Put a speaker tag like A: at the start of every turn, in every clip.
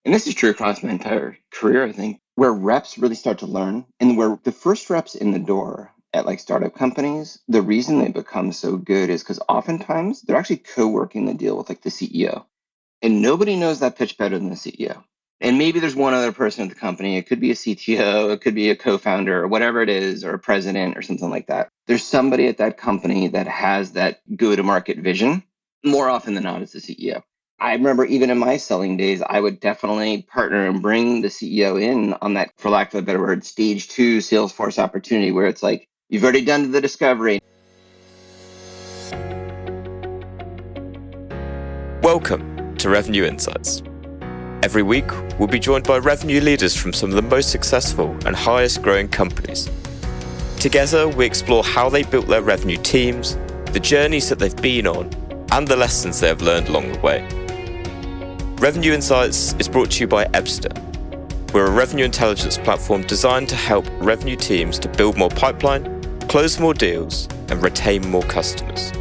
A: And this is true across my entire career, I think, where reps really start to learn and where the first reps in the door at like startup companies, the reason they become so good is because oftentimes they're actually co-working the deal with like the CEO. And nobody knows that pitch better than the CEO. And maybe there's one other person at the company. It could be a CTO, it could be a co-founder, or whatever it is, or a president or something like that. There's somebody at that company that has that go-to-market vision. More often than not, it's the CEO. I remember even in my selling days, I would definitely partner and bring the CEO in on that, for lack of a better word, stage two Salesforce opportunity where it's like, you've already done the discovery.
B: Welcome to Revenue Insights. Every week, we'll be joined by revenue leaders from some of the most successful and highest growing companies. Together, we explore how they built their revenue teams, the journeys that they've been on, and the lessons they have learned along the way. Revenue Insights is brought to you by Ebster. We're a revenue intelligence platform designed to help revenue teams to build more pipeline, close more deals, and retain more customers.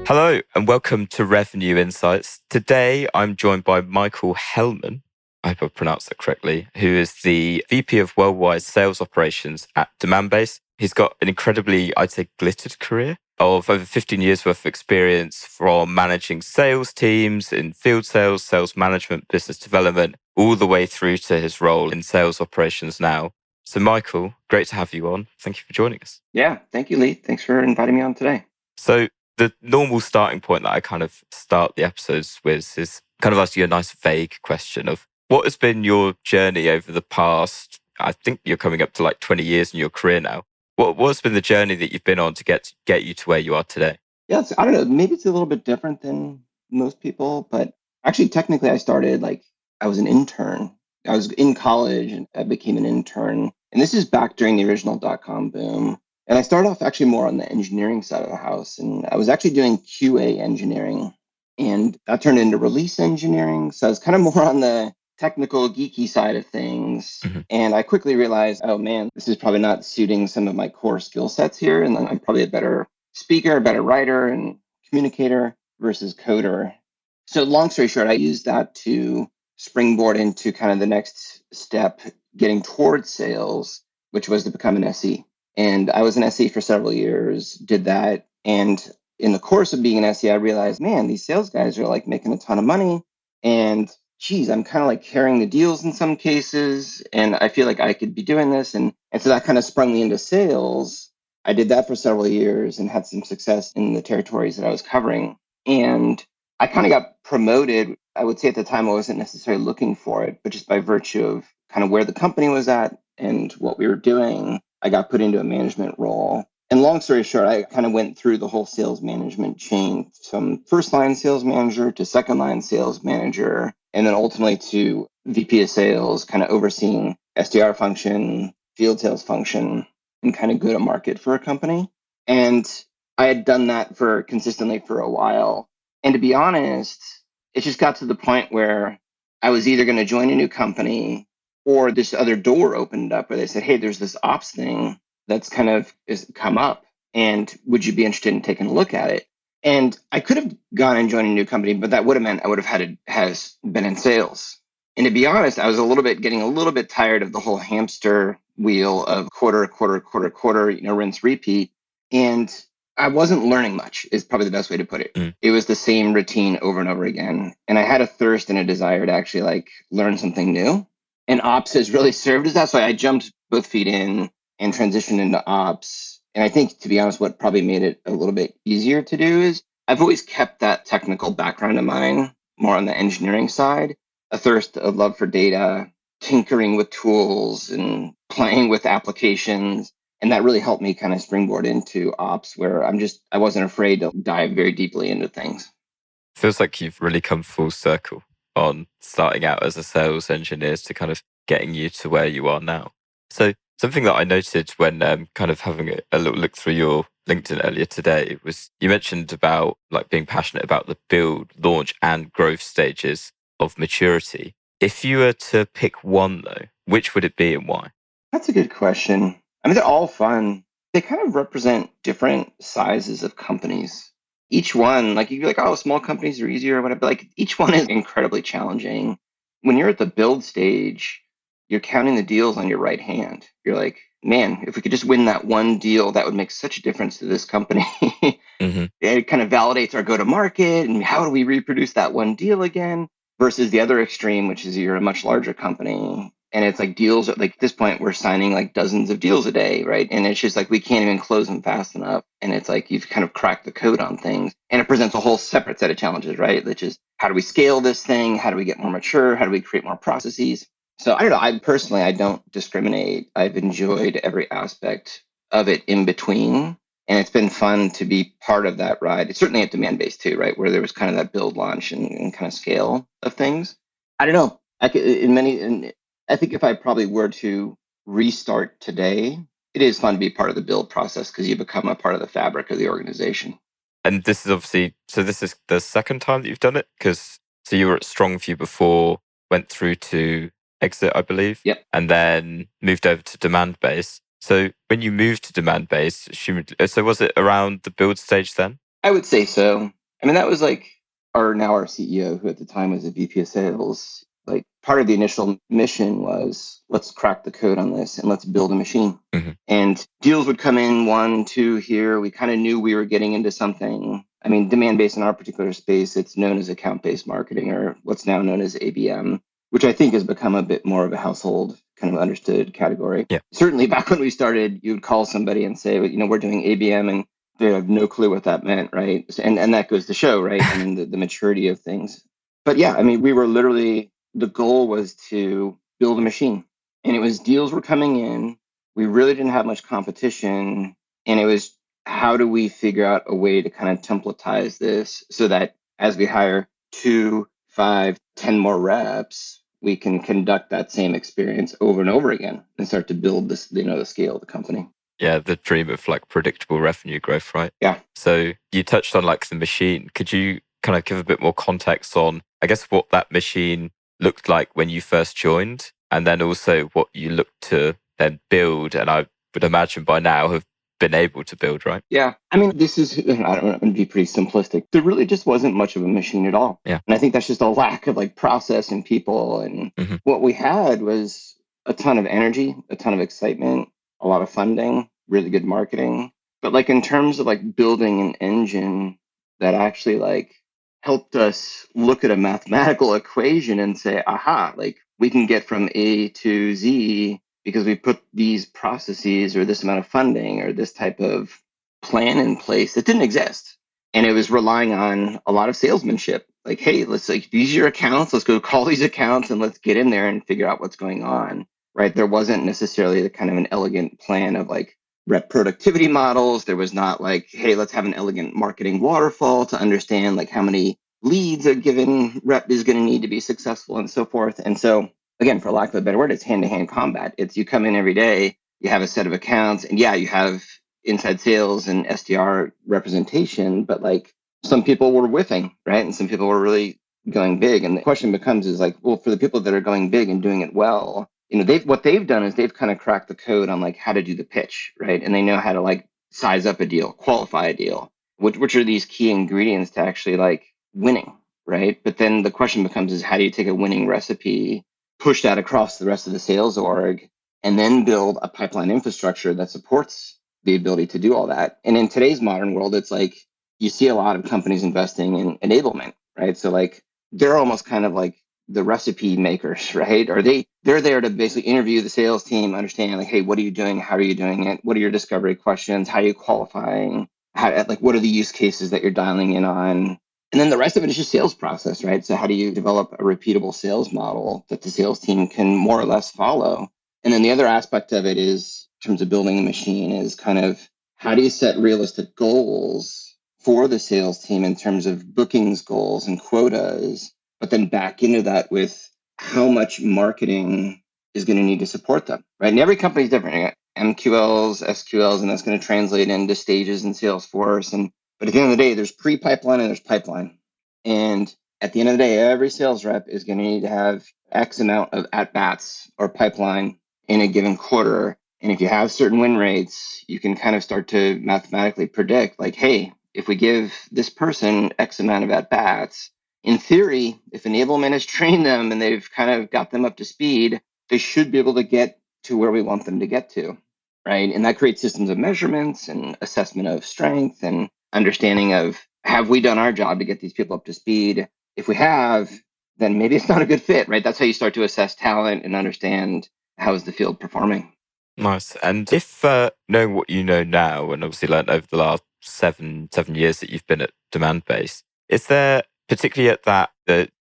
B: Hello and welcome to Revenue Insights. Today I'm joined by Michael Heilmann, I hope I pronounced that correctly, who is the VP of Worldwide Sales Operations at Demandbase. He's got an incredibly, I'd say, glittered career of over 15 years worth of experience from managing sales teams in field sales, sales management, business development, all the way through to his role in sales operations now. So Michael, great to have you on. Thank you for joining us.
A: Yeah, thank you, Lee. Thanks for inviting me on today.
B: So the normal starting point that I kind of start the episodes with is kind of ask you a nice vague question of what has been your journey over the past, I think you're coming up to like 20 years in your career now. What's been the journey that you've been on to get you to where you are today?
A: Yeah, I don't know. Maybe it's a little bit different than most people, but actually, technically, I started like I was an intern. I was in college and I became an intern. And this is back during the original dot-com boom. And I started off actually more on the engineering side of the house. And I was actually doing QA engineering. And that turned into release engineering. So I was kind of more on the technical, geeky side of things.
B: Mm-hmm.
A: And I quickly realized, oh man, this is probably not suiting some of my core skill sets here. And then I'm probably a better speaker, a better writer and communicator versus coder. So long story short, I used that to springboard into kind of the next step, getting towards sales, which was to become an SE. And I was an SE for several years, did that. And in the course of being an SE, I realized, man, these sales guys are like making a ton of money. And geez, I'm kind of like carrying the deals in some cases. And I feel like I could be doing this. And so that kind of sprung me into sales. I did that for several years and had some success in the territories that I was covering. And I kind of got promoted. I would say at the time I wasn't necessarily looking for it, but just by virtue of kind of where the company was at and what we were doing, I got put into a management role. And long story short, I kind of went through the whole sales management chain from first line sales manager to second line sales manager, and then ultimately to VP of sales, kind of overseeing SDR function, field sales function, and kind of go to market for a company. And I had done that for consistently for a while. And to be honest, it just got to the point where I was either going to join a new company or this other door opened up where they said, hey, there's this ops thing that's kind of come up. And would you be interested in taking a look at it? And I could have gone and joined a new company, but that would have meant I would have has been in sales. And to be honest, I was getting a little bit tired of the whole hamster wheel of quarter, rinse, repeat. And I wasn't learning much is probably the best way to put it. It was the same routine over and over again. And I had a thirst and a desire to actually like learn something new. And ops has really served as that. So I jumped both feet in and transitioned into ops. And I think, to be honest, what probably made it a little bit easier to do is I've always kept that technical background of mine more on the engineering side, a thirst, a love for data, tinkering with tools and playing with applications. And that really helped me kind of springboard into ops where I wasn't afraid to dive very deeply into things.
B: Feels like you've really come full circle on starting out as a sales engineer to kind of getting you to where you are now. So something that I noted when kind of having a little look through your LinkedIn earlier today was you mentioned about like being passionate about the build, launch and growth stages of maturity. If you were to pick one though, which would it be and why?
A: That's a good question. I mean, they're all fun. they kind of represent different sizes of companies. Each one, like you'd be like, oh, small companies are easier or whatever. But like each one is incredibly challenging. When you're at the build stage, you're counting the deals on your right hand. You're like, man, if we could just win that one deal, that would make such a difference to this company.
B: Mm-hmm.
A: It kind of validates our go to market and how do we reproduce that one deal again versus the other extreme, which is you're a much larger company. And it's like deals like at this point, we're signing like dozens of deals a day, right? And it's just like we can't even close them fast enough. And it's like you've kind of cracked the code on things. And it presents a whole separate set of challenges, right? Which is how do we scale this thing? How do we get more mature? How do we create more processes? So I don't know. I personally, I don't discriminate. I've enjoyed every aspect of it in between. And it's been fun to be part of that ride. It's certainly at Demandbase too, right? Where there was kind of that build, launch, and kind of scale of things. I don't know. I think if I probably were to restart today, it is fun to be part of the build process because you become a part of the fabric of the organization.
B: And this is obviously, so this is the second time that you've done it? Because, so you were at Strongview before, went through to Exit, I believe,
A: Yep.
B: and then moved over to Demandbase. So when you moved to Demandbase, so was it around the build stage then?
A: I would say so. I mean, that was like our CEO, who at the time was a VP of sales. Like part of the initial mission was let's crack the code on this and let's build a machine.
B: Mm-hmm.
A: And deals would come in 1, 2 here. We kind of knew we were getting into something. I mean, Demandbase in our particular space, it's known as account-based marketing or what's now known as ABM, which I think has become a bit more of a household kind of understood category.
B: Yeah.
A: Certainly back when we started, you'd call somebody and say, we're doing ABM, and they have no clue what that meant, right? And that goes to show, right? I mean, the maturity of things. But yeah, I mean, we were literally, the goal was to build a machine. And it was deals were coming in. We really didn't have much competition. And it was how do we figure out a way to kind of templatize this so that as we hire 2, 5, 10 more reps, we can conduct that same experience over and over again and start to build this, the scale of the company.
B: Yeah, the dream of like predictable revenue growth, right?
A: Yeah.
B: So you touched on like the machine. Could you kind of give a bit more context on, I guess, what that machine looked like when you first joined, and then also what you looked to then build, and I would imagine by now have been able to build, right?
A: Yeah. I mean, this is, I don't know, I'm going to be pretty simplistic. There really just wasn't much of a machine at all.
B: Yeah.
A: And I think that's just a lack of like process and people. And what we had was a ton of energy, a ton of excitement, a lot of funding, really good marketing. But like in terms of like building an engine that actually like helped us look at a mathematical equation and say, aha, like we can get from A to Z because we put these processes or this amount of funding or this type of plan in place that didn't exist. And it was relying on a lot of salesmanship. Like, hey, let's like these are your accounts. Let's go call these accounts and let's get in there and figure out what's going on. Right. There wasn't necessarily the kind of an elegant plan of like rep productivity models. There was not like, hey, let's have an elegant marketing waterfall to understand like how many leads a given rep is going to need to be successful and so forth. And so again, for lack of a better word, it's hand-to-hand combat. It's you come in every day, you have a set of accounts, and yeah, you have inside sales and SDR representation, but like some people were whiffing, right? And some people were really going big. And the question becomes is like, well, for the people that are going big and doing it well, what they've done is they've kind of cracked the code on like how to do the pitch, right? And they know how to like size up a deal, qualify a deal, which are these key ingredients to actually like winning, right? But then the question becomes is how do you take a winning recipe, push that across the rest of the sales org, and then build a pipeline infrastructure that supports the ability to do all that. And in today's modern world, it's like you see a lot of companies investing in enablement, right? So like they're almost kind of like the recipe makers, right? Or they're there to basically interview the sales team, understand like, hey, what are you doing? How are you doing it? What are your discovery questions? How are you qualifying? What are the use cases that you're dialing in on? And then the rest of it is just sales process, right? So how do you develop a repeatable sales model that the sales team can more or less follow? And then the other aspect of it is, in terms of building a machine, is kind of how do you set realistic goals for the sales team in terms of bookings goals and quotas, but then back into that with how much marketing is going to need to support them, right? And every company is different. MQLs, SQLs, and that's going to translate into stages in Salesforce. But at the end of the day, there's pre-pipeline and there's pipeline. And at the end of the day, every sales rep is going to need to have X amount of at-bats or pipeline in a given quarter. And if you have certain win rates, you can kind of start to mathematically predict, like, hey, if we give this person X amount of at bats, in theory, if enablement has trained them and they've kind of got them up to speed, they should be able to get to where we want them to get to. Right. And that creates systems of measurements and assessment of strength and understanding of, have we done our job to get these people up to speed? If we have, then maybe it's not a good fit, right? That's how you start to assess talent and understand how is the field performing.
B: Nice. And if knowing what you know now, and obviously learned over the last seven years that you've been at Demandbase, is there particularly at that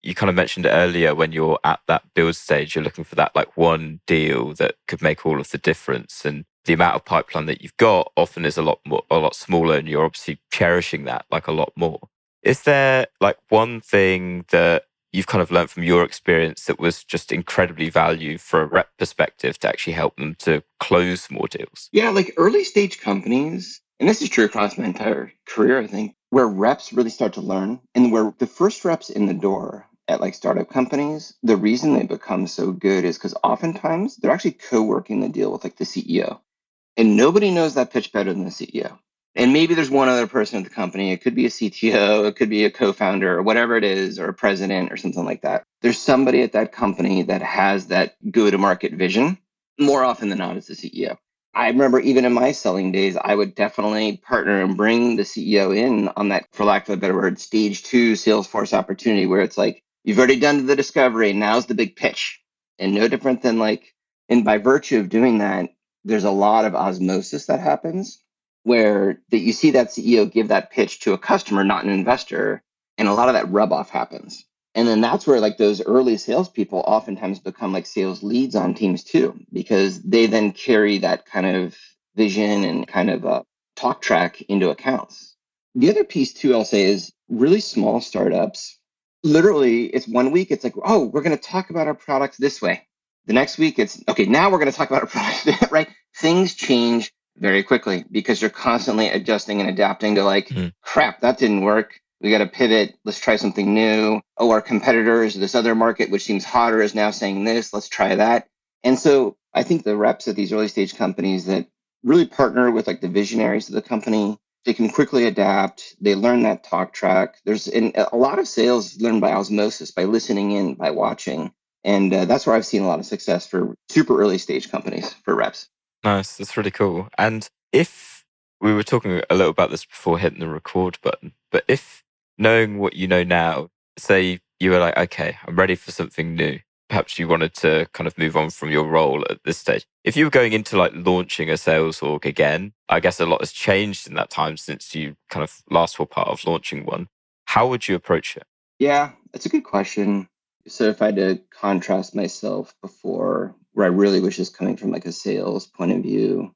B: you kind of mentioned earlier when you're at that build stage, you're looking for that like one deal that could make all of the difference, and the amount of pipeline that you've got often is a lot smaller, and you're obviously cherishing that like a lot more. Is there like one thing that you've kind of learned from your experience that was just incredibly valuable for a rep perspective to actually help them to close more deals?
A: Yeah, like early stage companies, and this is true across my entire career, I think, where reps really start to learn and where the first reps in the door at like startup companies, the reason they become so good is because oftentimes they're actually co-working the deal with like the CEO. And nobody knows that pitch better than the CEO. And maybe there's one other person at the company. It could be a CTO, it could be a co-founder, or whatever it is, or a president or something like that. There's somebody at that company that has that go-to-market vision. More often than not, it's the CEO. I remember even in my selling days, I would definitely partner and bring the CEO in on that, for lack of a better word, stage 2 Salesforce opportunity where it's like, you've already done the discovery, now's the big pitch. And no different than like, and by virtue of doing that, there's a lot of osmosis that happens where that you see that CEO give that pitch to a customer, not an investor, and a lot of that rub off happens. And then that's where like those early salespeople oftentimes become like sales leads on teams too, because they then carry that kind of vision and kind of talk track into accounts. The other piece too, I'll say, is really small startups. Literally, it's one week, it's like, oh, we're going to talk about our products this way. The next week, it's okay, now we're going to talk about our products, right? Things change very quickly because you're constantly adjusting and adapting to like, crap, that didn't work. We got to pivot. Let's try something new. Oh, our competitors, this other market, which seems hotter, is now saying this. Let's try that. And so I think the reps at these early stage companies that really partner with like the visionaries of the company, they can quickly adapt. They learn that talk track. There's a lot of sales learned by osmosis, by listening in, by watching. And that's where I've seen a lot of success for super early stage companies for reps.
B: Nice. That's really cool. And if we were talking a little about this before hitting the record button, but if knowing what you know now, say you were like, okay, I'm ready for something new. Perhaps you wanted to kind of move on from your role at this stage. If you were going into like launching a sales org again, I guess a lot has changed in that time since you kind of last were part of launching one. How would you approach it?
A: Yeah, that's a good question. So if I had to contrast myself before, where I really wish is coming from like a sales point of view,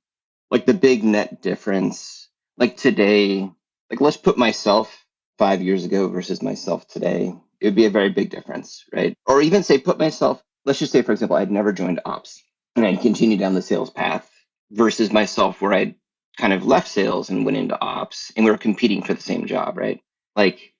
A: like the big net difference, like today, like let's put myself 5 years ago versus myself today, it would be a very big difference, right? Or even say, put myself, let's just say, for example, I'd never joined ops and I'd continue down the sales path versus myself where I'd kind of left sales and went into ops and we were competing for the same job, right? Like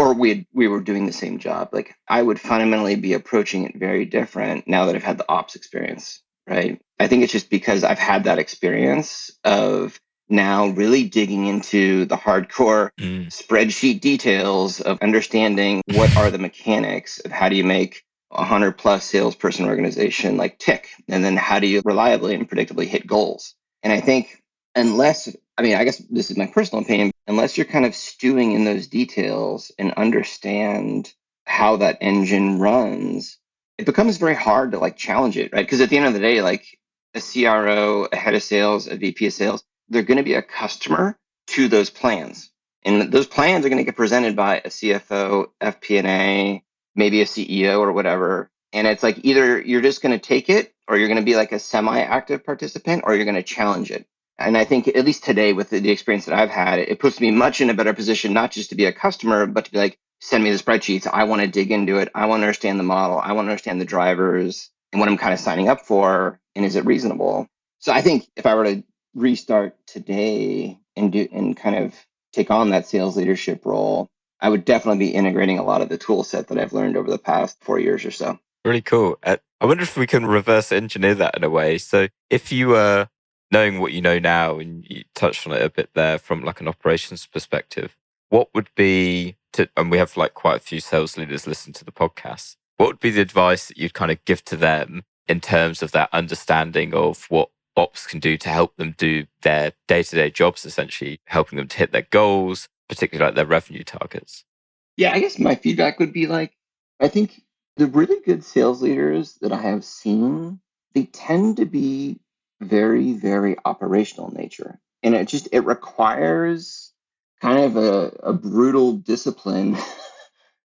A: we were doing the same job. Like I would fundamentally be approaching it very different now that I've had the ops experience, right? I think it's just because I've had that experience of now really digging into the hardcore spreadsheet details of understanding what are the mechanics of how do you make a 100+ salesperson organization like tick, and then how do you reliably and predictably hit goals. And I think I guess this is my personal opinion, unless you're kind of stewing in those details and understand how that engine runs, it becomes very hard to like challenge it, right? Because at the end of the day, like a CRO, a head of sales, a VP of sales, they're going to be a customer to those plans. And those plans are going to get presented by a CFO, FP&A, maybe a CEO or whatever. And it's like either you're just going to take it or you're going to be like a semi-active participant or you're going to challenge it. And I think at least today with the experience that I've had, it puts me much in a better position, not just to be a customer, but to be like, send me the spreadsheets. I want to dig into it. I want to understand the model. I want to understand the drivers and what I'm kind of signing up for. And is it reasonable? So I think if I were to restart today and kind of take on that sales leadership role, I would definitely be integrating a lot of the tool set that I've learned over the past 4 years or so.
B: Really cool. I wonder if we can reverse engineer that in a way. So if you were knowing what you know now, and you touched on it a bit there from like an operations perspective, what would be and we have like quite a few sales leaders listen to the podcast, what would be the advice that you'd kind of give to them in terms of that understanding of what ops can do to help them do their day-to-day jobs, essentially helping them to hit their goals, particularly like their revenue targets?
A: Yeah, I guess my feedback would be like, I think the really good sales leaders that I have seen, they tend to be very, very operational in nature. And it requires kind of a brutal discipline,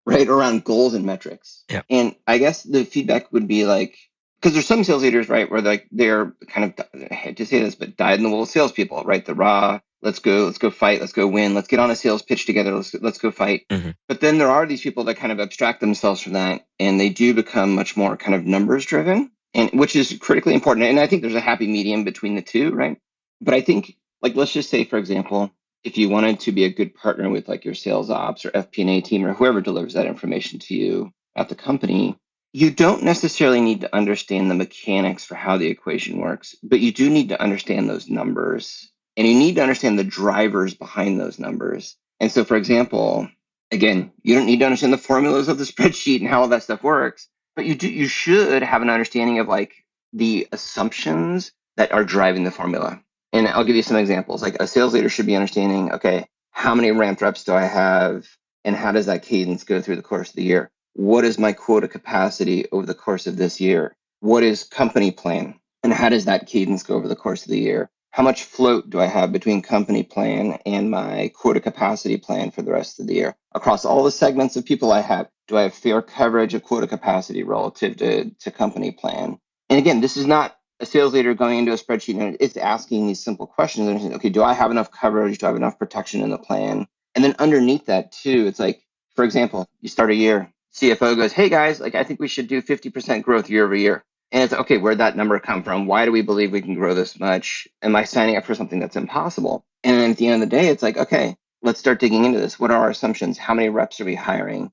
A: right, around goals and metrics.
B: Yeah.
A: And I guess the feedback would be like, because there's some sales leaders, right, where like they're kind of, I hate to say this, but dyed in the wool salespeople, right? The raw, let's go fight, let's go win, let's get on a sales pitch together, let's go fight.
B: Mm-hmm.
A: But then there are these people that kind of abstract themselves from that, and they do become much more kind of numbers driven, and which is critically important. And I think there's a happy medium between the two, right? But I think, like, let's just say, for example, if you wanted to be a good partner with like your sales ops or FP&A team or whoever delivers that information to you at the company, you don't necessarily need to understand the mechanics for how the equation works, but you do need to understand those numbers, and you need to understand the drivers behind those numbers. And so, for example, again, you don't need to understand the formulas of the spreadsheet and how all that stuff works, but you should have an understanding of like the assumptions that are driving the formula. And I'll give you some examples. Like a sales leader should be understanding, okay, how many ramped reps do I have, and how does that cadence go through the course of the year? What is my quota capacity over the course of this year? What is company plan? And how does that cadence go over the course of the year? How much float do I have between company plan and my quota capacity plan for the rest of the year? Across all the segments of people I have, do I have fair coverage of quota capacity relative to company plan? And again, this is not a sales leader going into a spreadsheet, and it's asking these simple questions. And saying, okay, do I have enough coverage? Do I have enough protection in the plan? And then underneath that too, it's like, for example, you start a year, CFO goes, hey guys, like I think we should do 50% growth year over year. And it's okay, where'd that number come from? Why do we believe we can grow this much? Am I signing up for something that's impossible? And then at the end of the day, it's like, okay, let's start digging into this. What are our assumptions? How many reps are we hiring?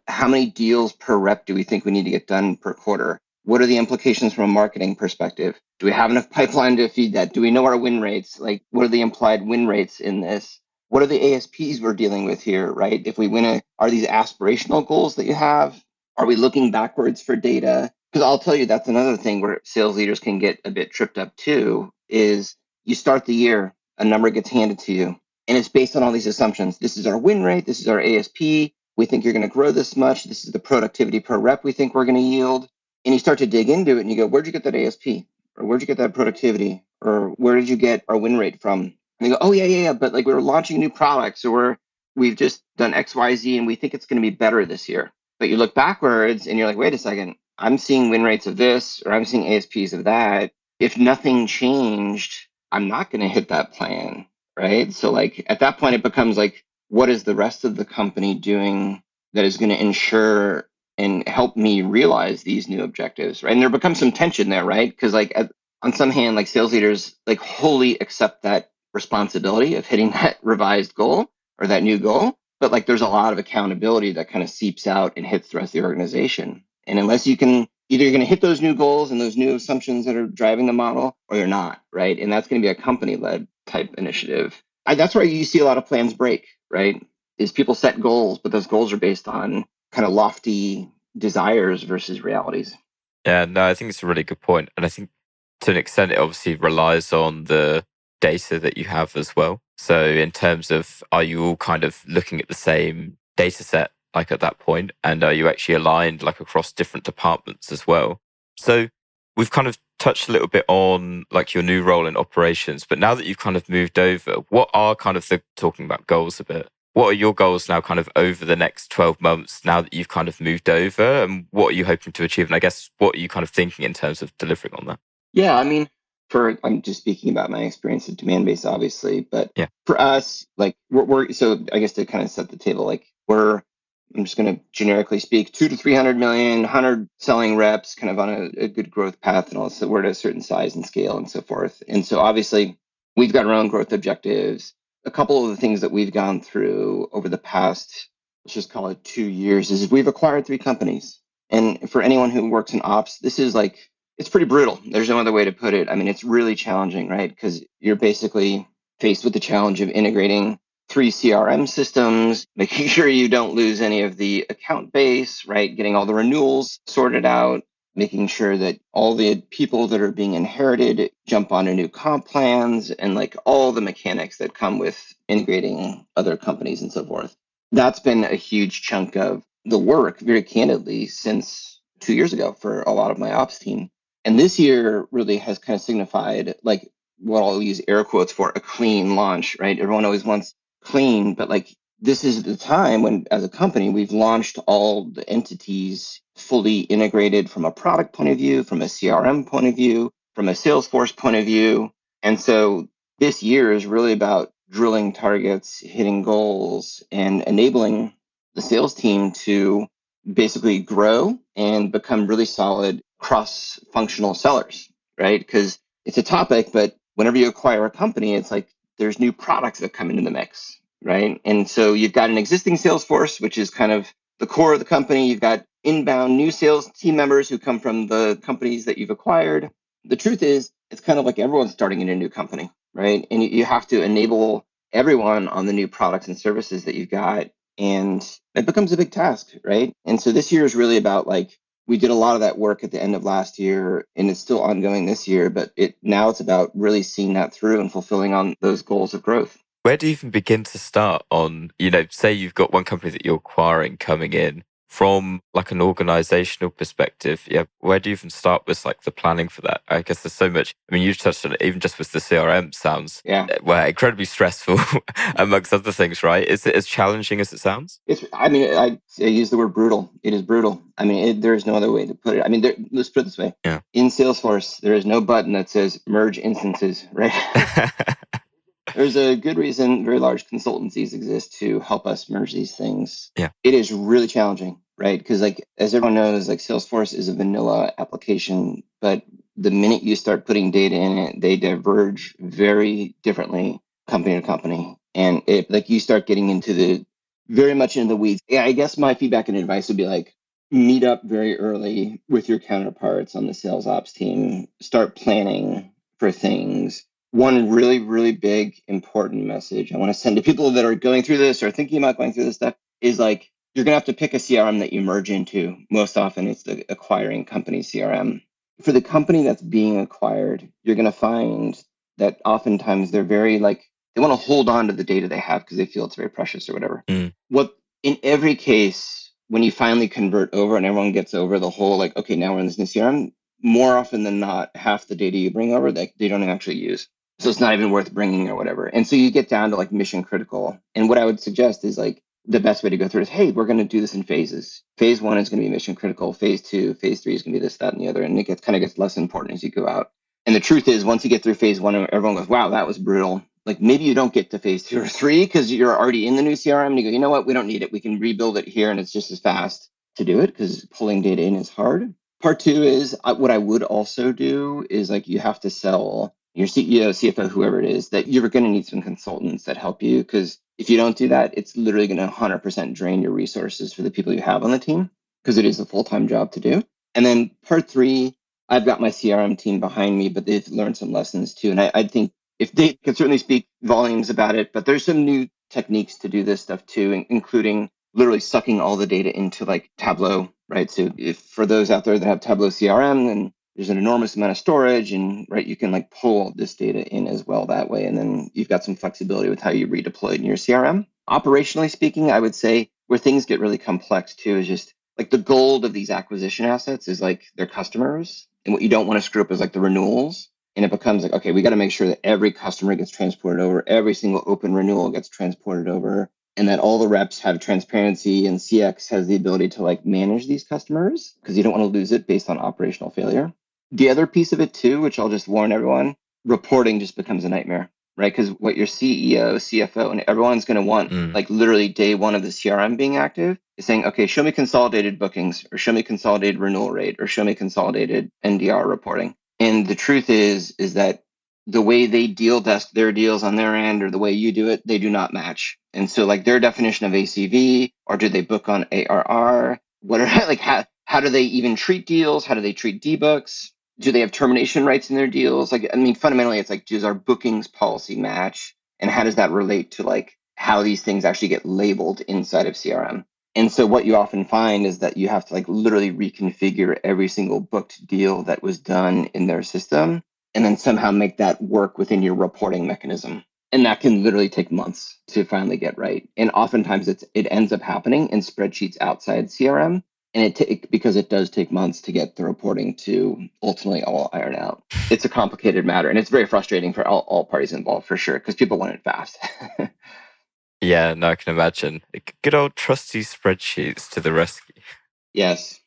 A: How many deals per rep do we think we need to get done per quarter? What are the implications from a marketing perspective? Do we have enough pipeline to feed that? Do we know our win rates? Like, what are the implied win rates in this? What are the ASPs we're dealing with here, right? If we win are these aspirational goals that you have? Are we looking backwards for data? Because I'll tell you, that's another thing where sales leaders can get a bit tripped up too, is you start the year, a number gets handed to you, and it's based on all these assumptions. This is our win rate. This is our ASP. We think you're going to grow this much. This is the productivity per rep we think we're going to yield. And you start to dig into it and you go, where'd you get that ASP? Or where'd you get that productivity? Or where did you get our win rate from? And they go, oh, yeah. But like we're launching new products, or we've just done X, Y, Z, and we think it's going to be better this year. But you look backwards and you're like, wait a second, I'm seeing win rates of this, or I'm seeing ASPs of that. If nothing changed, I'm not going to hit that plan, right? So like at that point, it becomes like, what is the rest of the company doing that is going to ensure and help me realize these new objectives, right? And there becomes some tension there, right? Because like on some hand, like sales leaders like wholly accept that responsibility of hitting that revised goal or that new goal. But like there's a lot of accountability that kind of seeps out and hits the rest of the organization. And unless you can, either you're going to hit those new goals and those new assumptions that are driving the model, or you're not, right? And that's going to be a company-led type initiative. That's where you see a lot of plans break, right? Is people set goals, but those goals are based on kind of lofty desires versus realities.
B: Yeah, no, I think it's a really good point. And I think to an extent, it obviously relies on the data that you have as well. So in terms of, are you all kind of looking at the same data set, like at that point? And are you actually aligned like across different departments as well? So we've kind of touched a little bit on like your new role in operations, but now that you've kind of moved over, what are kind of talking about goals a bit? What are your goals now kind of over the next 12 months now that you've kind of moved over, and what are you hoping to achieve? And I guess, what are you kind of thinking in terms of delivering on that?
A: Yeah, I mean, I'm just speaking about my experience at Demandbase, obviously, but
B: Yeah.
A: For us, like we're so I guess to kind of set the table, like I'm just going to generically speak, 200 to 300 million, 100 selling reps, kind of on a good growth path, and also we're at a certain size and scale and so forth. And so obviously we've got our own growth objectives. A couple of the things that we've gone through over the past, let's just call it 2 years, is we've acquired 3 companies. And for anyone who works in ops, this is like, It's pretty brutal. There's no other way to put it. I mean, it's really challenging, right? Because you're basically faced with the challenge of integrating three CRM systems, making sure you don't lose any of the account base, right? Getting all the renewals sorted out, making sure that all the people that are being inherited jump onto new comp plans, and like all the mechanics that come with integrating other companies and so forth. That's been a huge chunk of the work, very candidly, since 2 years ago for a lot of my ops team. And this year really has kind of signified, like, what I'll use air quotes for, a clean launch, right? Everyone always wants clean, but like, this is the time when, as a company, we've launched all the entities fully integrated from a product point of view, from a CRM point of view, from a Salesforce point of view. And so this year is really about drilling targets, hitting goals, and enabling the sales team to basically grow and become really solid cross-functional sellers, right? Because it's a topic, but whenever you acquire a company, it's like there's new products that come into the mix, right? And so you've got an existing sales force, which is kind of the core of the company. You've got inbound new sales team members who come from the companies that you've acquired. The truth is, it's kind of like everyone's starting in a new company, right? And you have to enable everyone on the new products and services that you've got. And it becomes a big task, right? And so this year is really about, like, we did a lot of that work at the end of last year, and it's still ongoing this year, but now it's about really seeing that through and fulfilling on those goals of growth.
B: Where do you even begin to start on, say you've got one company that you're acquiring coming in from like an organizational perspective? Yeah. Where do you even start with like the planning for that? I guess there's so much. I mean, you touched on it, even just with the CRM sounds, well, incredibly stressful amongst other things, right? Is it as challenging as it sounds?
A: I use the word brutal. It is brutal. I mean, there is no other way to put it. I mean, let's put it this way.
B: Yeah.
A: In Salesforce, there is no button that says merge instances, right? There's a good reason very large consultancies exist to help us merge these things.
B: Yeah.
A: It is really challenging, right? Because, like, as everyone knows, like, Salesforce is a vanilla application, but the minute you start putting data in it, they diverge very differently company to company. And you start getting into very much into the weeds. Yeah, I guess my feedback and advice would be, like, meet up very early with your counterparts on the sales ops team, start planning for things. One really, really big, important message I want to send to people that are going through this or thinking about going through this stuff is, like, you're going to have to pick a CRM that you merge into. Most often it's the acquiring company CRM. For the company that's being acquired, you're going to find that oftentimes they're very, like, they want to hold on to the data they have because they feel it's very precious or whatever. What, in every case, when you finally convert over and everyone gets over the whole, like, okay, now we're in this new CRM, more often than not, half the data you bring over, they don't actually use. So it's not even worth bringing or whatever. And so you get down to, like, mission critical. And what I would suggest is, like, the best way to go through is, hey, we're going to do this in phases. Phase 1 is going to be mission critical. Phase 2, phase 3 is going to be this, that, and the other. And it kind of gets less important as you go out. And the truth is, once you get through phase 1, everyone goes, wow, that was brutal. Like, maybe you don't get to phase 2 or 3 because you're already in the new CRM and you go, you know what, we don't need it. We can rebuild it here and it's just as fast to do it because pulling data in is hard. Part 2 is, what I would also do is, like, you have to sell your CEO, CFO, whoever it is, that you're going to need some consultants that help you, because if you don't do that, it's literally going to 100% drain your resources for the people you have on the team, because it is a full-time job to do. And then part 3, I've got my CRM team behind me, but they've learned some lessons too. And I think if they can certainly speak volumes about it, but there's some new techniques to do this stuff too, including literally sucking all the data into, like, Tableau, right? So if for those out there that have Tableau CRM, then there's an enormous amount of storage, and right, you can, like, pull this data in as well that way. And then you've got some flexibility with how you redeploy it in your CRM. Operationally speaking, I would say where things get really complex too is just, like, the gold of these acquisition assets is, like, their customers. And what you don't want to screw up is, like, the renewals. And it becomes like, okay, we got to make sure that every customer gets transported over, every single open renewal gets transported over, and that all the reps have transparency and CX has the ability to, like, manage these customers, because you don't want to lose it based on operational failure. The other piece of it too, which I'll just warn everyone, reporting just becomes a nightmare, right? Because what your CEO, CFO, and everyone's going to want, like, literally day one of the CRM being active, is saying, okay, show me consolidated bookings, or show me consolidated renewal rate, or show me consolidated NDR reporting. And the truth is that the way they deal desk their deals on their end or the way you do it, they do not match. And so, like, their definition of ACV, or do they book on ARR? What are, like, how do they even treat deals? How do they treat debooks? Do they have termination rights in their deals? Like, I mean, fundamentally, it's like, does our bookings policy match? And how does that relate to like how these things actually get labeled inside of CRM? And so what you often find is that you have to like literally reconfigure every single booked deal that was done in their system and then somehow make that work within your reporting mechanism. And that can literally take months to finally get right. And oftentimes it ends up happening in spreadsheets outside CRM. And because it does take months to get the reporting to ultimately all iron out. It's a complicated matter, and it's very frustrating for all parties involved for sure, because people want it fast.
B: Yeah, no, I can imagine. Good old trusty spreadsheets to the rescue.
A: Yes.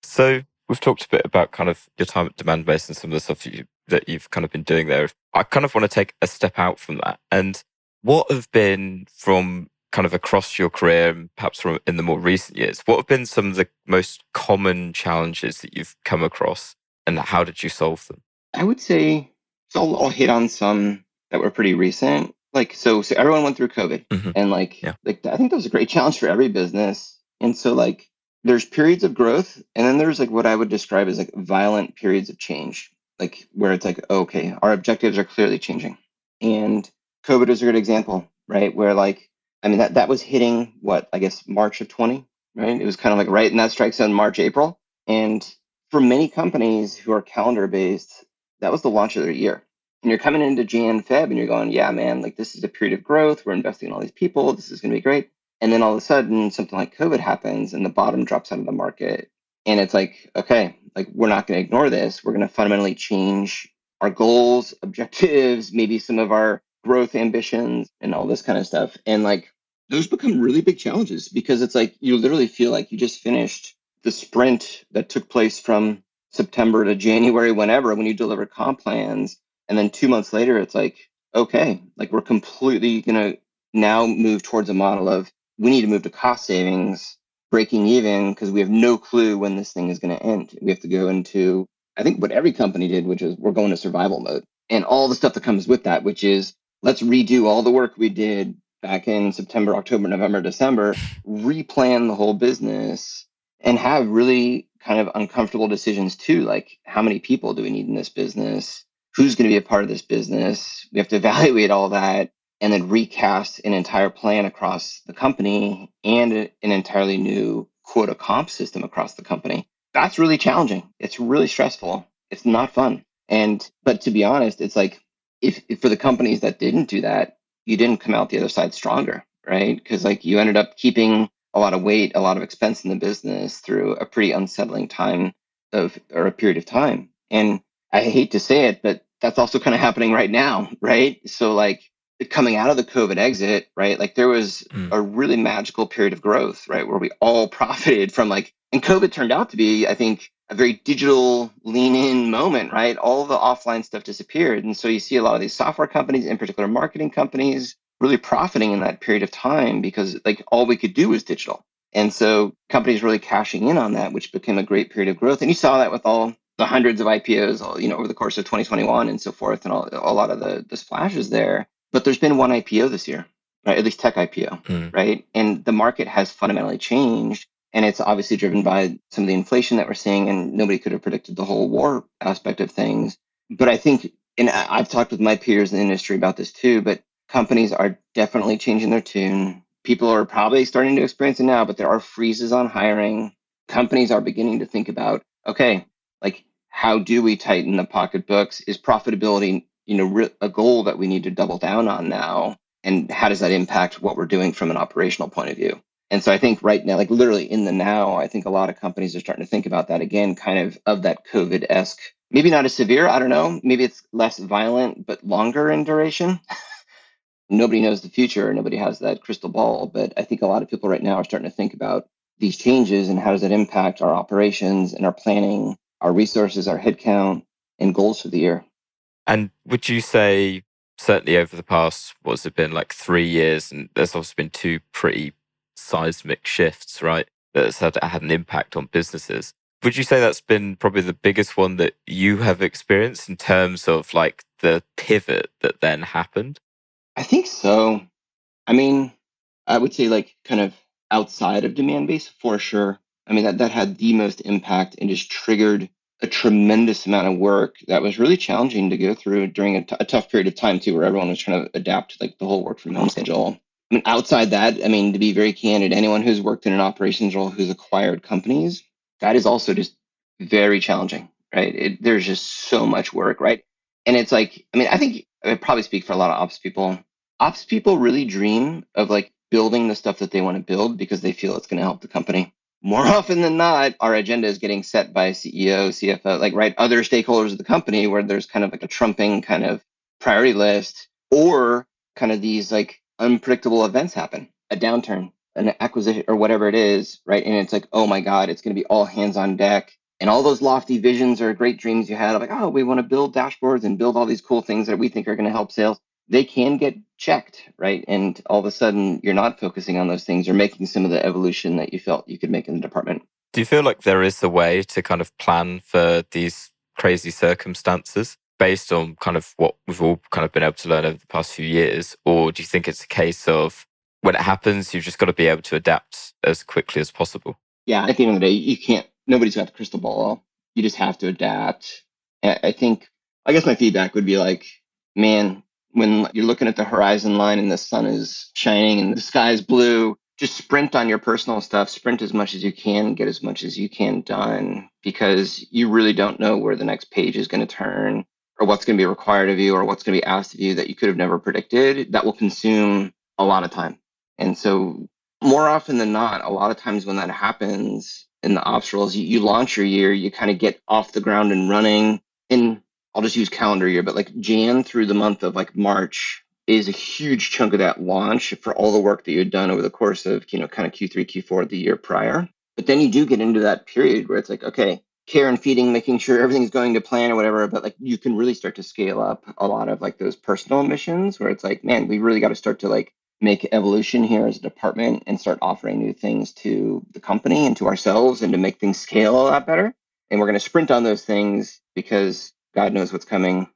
B: So we've talked a bit about kind of your time at Demandbase and some of the stuff that you've kind of been doing there. I kind of want to take a step out from that. And what have been from kind of across your career and perhaps from in the more recent years, what have been some of the most common challenges that you've come across and how did you solve them?
A: I would say, so I'll hit on some that were pretty recent. Like, so everyone went through COVID, and
B: Yeah.
A: like I think that was a great challenge for every business. And so like there's periods of growth, and then there's like what I would describe as like violent periods of change, like where it's like, okay, our objectives are clearly changing. And COVID is a good example, right? Where like, I mean, that was hitting what, I guess March of 20, right? It was kind of like right in that strike zone, March, April. And for many companies who are calendar based, that was the launch of their year. And you're coming into Jan, Feb, and you're going, yeah, man, like this is a period of growth. We're investing in all these people. This is going to be great. And then all of a sudden, something like COVID happens and the bottom drops out of the market. And it's like, okay, like we're not going to ignore this. We're going to fundamentally change our goals, objectives, maybe some of our growth ambitions and all this kind of stuff. And like those become really big challenges because it's like you literally feel like you just finished the sprint that took place from September to January, whenever, when you deliver comp plans. And then 2 months later, it's like, okay, like we're completely going to now move towards a model of we need to move to cost savings, breaking even, because we have no clue when this thing is going to end. We have to go into, I think, what every company did, which is we're going to survival mode. And all the stuff that comes with that, which is let's redo all the work we did back in September, October, November, December, replan the whole business, and have really kind of uncomfortable decisions too, like how many people do we need in this business? Who's going to be a part of this business? We have to evaluate all that and then recast an entire plan across the company and an entirely new quota comp system across the company. That's really challenging. It's really stressful. It's not fun. But to be honest, it's like if for the companies that didn't do that, you didn't come out the other side stronger, right? Because like you ended up keeping a lot of weight, a lot of expense in the business through a pretty unsettling time or a period of time. And I hate to say it, but that's also kind of happening right now, right? So like coming out of the COVID exit, right? Like there was a really magical period of growth, right? Where we all profited from like, and COVID turned out to be, I think, a very digital lean in moment, right? All the offline stuff disappeared. And so you see a lot of these software companies, in particular marketing companies, really profiting in that period of time because like all we could do was digital. And so companies really cashing in on that, which became a great period of growth. And you saw that with all the hundreds of IPOs, over the course of 2021 and so forth, and a lot of the splashes there. But there's been one IPO this year, right? At least tech IPO, right? And the market has fundamentally changed. And it's obviously driven by some of the inflation that we're seeing, and nobody could have predicted the whole war aspect of things. But I think, and I've talked with my peers in the industry about this too, but companies are definitely changing their tune. People are probably starting to experience it now, but there are freezes on hiring. Companies are beginning to think about, okay, like how do we tighten the pocketbooks? Is profitability, a goal that we need to double down on now? And how does that impact what we're doing from an operational point of view? And so I think right now, like literally in the now, I think a lot of companies are starting to think about that again, kind of that COVID-esque, maybe not as severe, I don't know, maybe it's less violent, but longer in duration. Nobody knows the future. Nobody has that crystal ball. But I think a lot of people right now are starting to think about these changes and how does it impact our operations and our planning, our resources, our headcount, and goals for the year.
B: And would you say, certainly over the past, what's it been, like 3 years, and there's also been two pretty seismic shifts, right? That's had an impact on businesses. Would you say that's been probably the biggest one that you have experienced in terms of like the pivot that then happened?
A: I think so. I mean, I would say like kind of outside of Demandbase for sure. I mean, that had the most impact and just triggered a tremendous amount of work that was really challenging to go through during a tough period of time too, where everyone was trying to adapt to like the whole work from home schedule. I mean, outside that, I mean, to be very candid, anyone who's worked in an operations role who's acquired companies, that is also just very challenging, right? There's just so much work, right? And it's like, I mean, I think I probably speak for a lot of ops people. Ops people really dream of like building the stuff that they want to build because they feel it's going to help the company. More often than not, our agenda is getting set by CEO, CFO, like right, other stakeholders of the company where there's kind of like a trumping kind of priority list, or kind of these like unpredictable events happen, a downturn, an acquisition, or whatever it is, right? And it's like, oh my God, it's going to be all hands on deck. And all those lofty visions or great dreams you had of like, oh, we want to build dashboards and build all these cool things that we think are going to help sales. They can get checked, right? And all of a sudden, you're not focusing on those things or making some of the evolution that you felt you could make in the department.
B: Do you feel like there is a way to kind of plan for these crazy circumstances based on kind of what we've all kind of been able to learn over the past few years? Or do you think it's a case of when it happens, you've just got to be able to adapt as quickly as possible?
A: Yeah, at the end of the day, you can't, nobody's got the crystal ball. You just have to adapt. I think, I guess my feedback would be like, man, when you're looking at the horizon line and the sun is shining and the sky is blue, just sprint on your personal stuff, sprint as much as you can, get as much as you can done, because you really don't know where the next page is going to turn or what's going to be required of you or what's going to be asked of you that you could have never predicted. That will consume a lot of time. And so more often than not, a lot of times when that happens in the ops roles, you launch your year, you kind of get off the ground and running. And I'll just use calendar year, but like Jan through the month of like March is a huge chunk of that launch for all the work that you had done over the course of, kind of Q3, Q4 the year prior. But then you do get into that period where it's like, okay, care and feeding, making sure everything's going to plan or whatever. But like you can really start to scale up a lot of like those personal missions where it's like, man, we really got to start to like make evolution here as a department and start offering new things to the company and to ourselves and to make things scale a lot better. And we're going to sprint on those things because God knows what's coming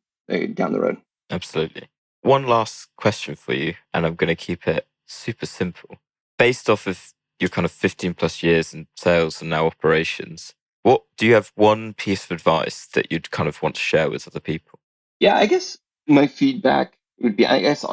A: down the road.
B: Absolutely. One last question for you, and I'm going to keep it super simple. Based off of your kind of 15 plus years in sales and now operations, what do you have one piece of advice that you'd kind of want to share with other people?
A: Yeah, I guess my feedback would be, I guess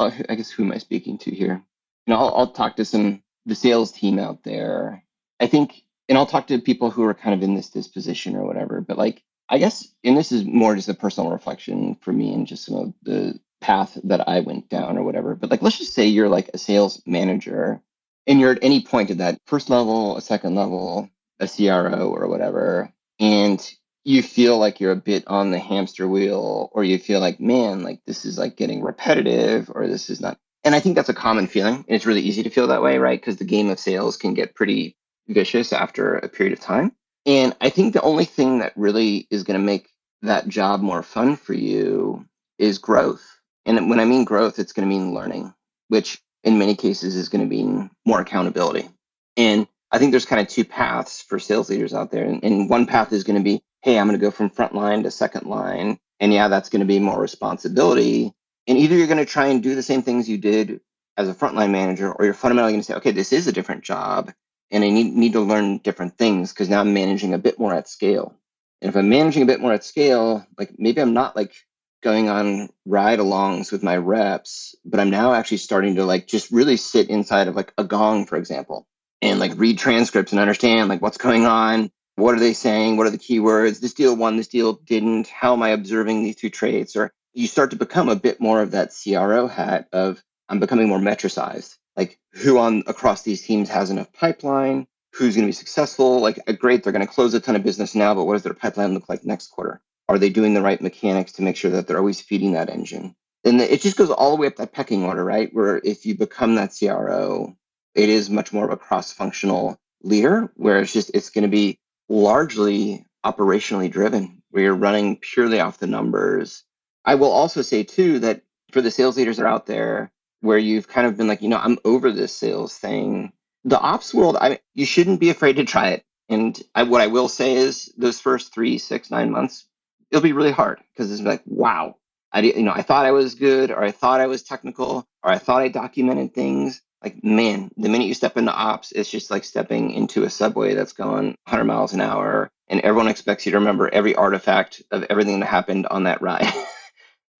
A: who am I speaking to here? I'll talk to the sales team out there. I think, and I'll talk to people who are kind of in this position or whatever. But like, I guess, and this is more just a personal reflection for me and just some of the path that I went down or whatever. But like, let's just say you're like a sales manager and you're at any point of that first level, a second level, a CRO or whatever, and you feel like you're a bit on the hamster wheel, or you feel like, man, like this is like getting repetitive, or this is not. And I think that's a common feeling. And it's really easy to feel that way, right? Because the game of sales can get pretty vicious after a period of time. And I think the only thing that really is going to make that job more fun for you is growth. And when I mean growth, it's going to mean learning, which in many cases is going to mean more accountability. And I think there's kind of two paths for sales leaders out there. And one path is going to be, hey, I'm going to go from front line to second line. And yeah, that's going to be more responsibility. And either you're going to try and do the same things you did as a frontline manager, or you're fundamentally going to say, okay, this is a different job and I need to learn different things because now I'm managing a bit more at scale. And if I'm managing a bit more at scale, like maybe I'm not like going on ride-alongs with my reps, but I'm now actually starting to like just really sit inside of like a gong, for example, and like read transcripts and understand like what's going on. What are they saying? What are the keywords? This deal won, this deal didn't. How am I observing these two traits? Or you start to become a bit more of that CRO hat of I'm becoming more metricized. Like who on across these teams has enough pipeline? Who's going to be successful? Like great, they're going to close a ton of business now, but what does their pipeline look like next quarter? Are they doing the right mechanics to make sure that they're always feeding that engine? And it just goes all the way up that pecking order, right? Where if you become that CRO, it is much more of a cross-functional leader, where it's going to be largely operationally driven, where you're running purely off the numbers. I will also say too that for the sales leaders that are out there, where you've kind of been like, I'm over this sales thing. The ops world, you shouldn't be afraid to try it. And what I will say is those first 3, 6, 9 months, it'll be really hard because it's like, wow, I thought I was good, or I thought I was technical, or I thought I documented things. Like, man, the minute you step into ops, it's just like stepping into a subway that's going 100 miles an hour and everyone expects you to remember every artifact of everything that happened on that ride.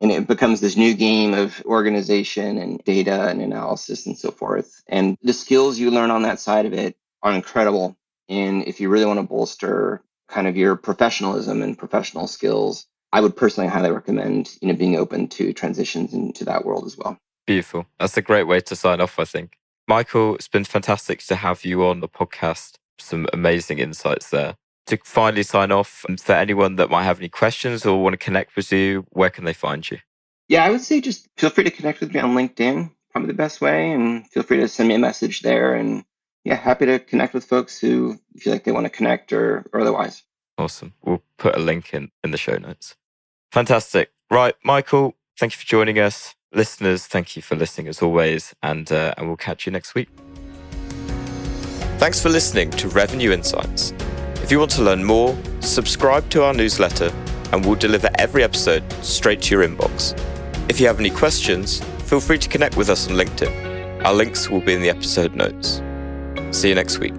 A: And it becomes this new game of organization and data and analysis and so forth. And the skills you learn on that side of it are incredible. And if you really want to bolster kind of your professionalism and professional skills, I would personally highly recommend, being open to transitions into that world as well.
B: Beautiful. That's a great way to sign off, I think. Michael, it's been fantastic to have you on the podcast. Some amazing insights there. To finally sign off, for anyone that might have any questions or want to connect with you, where can they find you?
A: Yeah, I would say just feel free to connect with me on LinkedIn, probably the best way, and feel free to send me a message there. And yeah, happy to connect with folks who feel like they want to connect or otherwise.
B: Awesome. We'll put a link in the show notes. Fantastic. Right, Michael, thank you for joining us. Listeners, thank you for listening as always, and we'll catch you next week. Thanks for listening to Revenue Insights. If you want to learn more, subscribe to our newsletter and we'll deliver every episode straight to your inbox. If you have any questions, feel free to connect with us on LinkedIn. Our links will be in the episode notes. See you next week.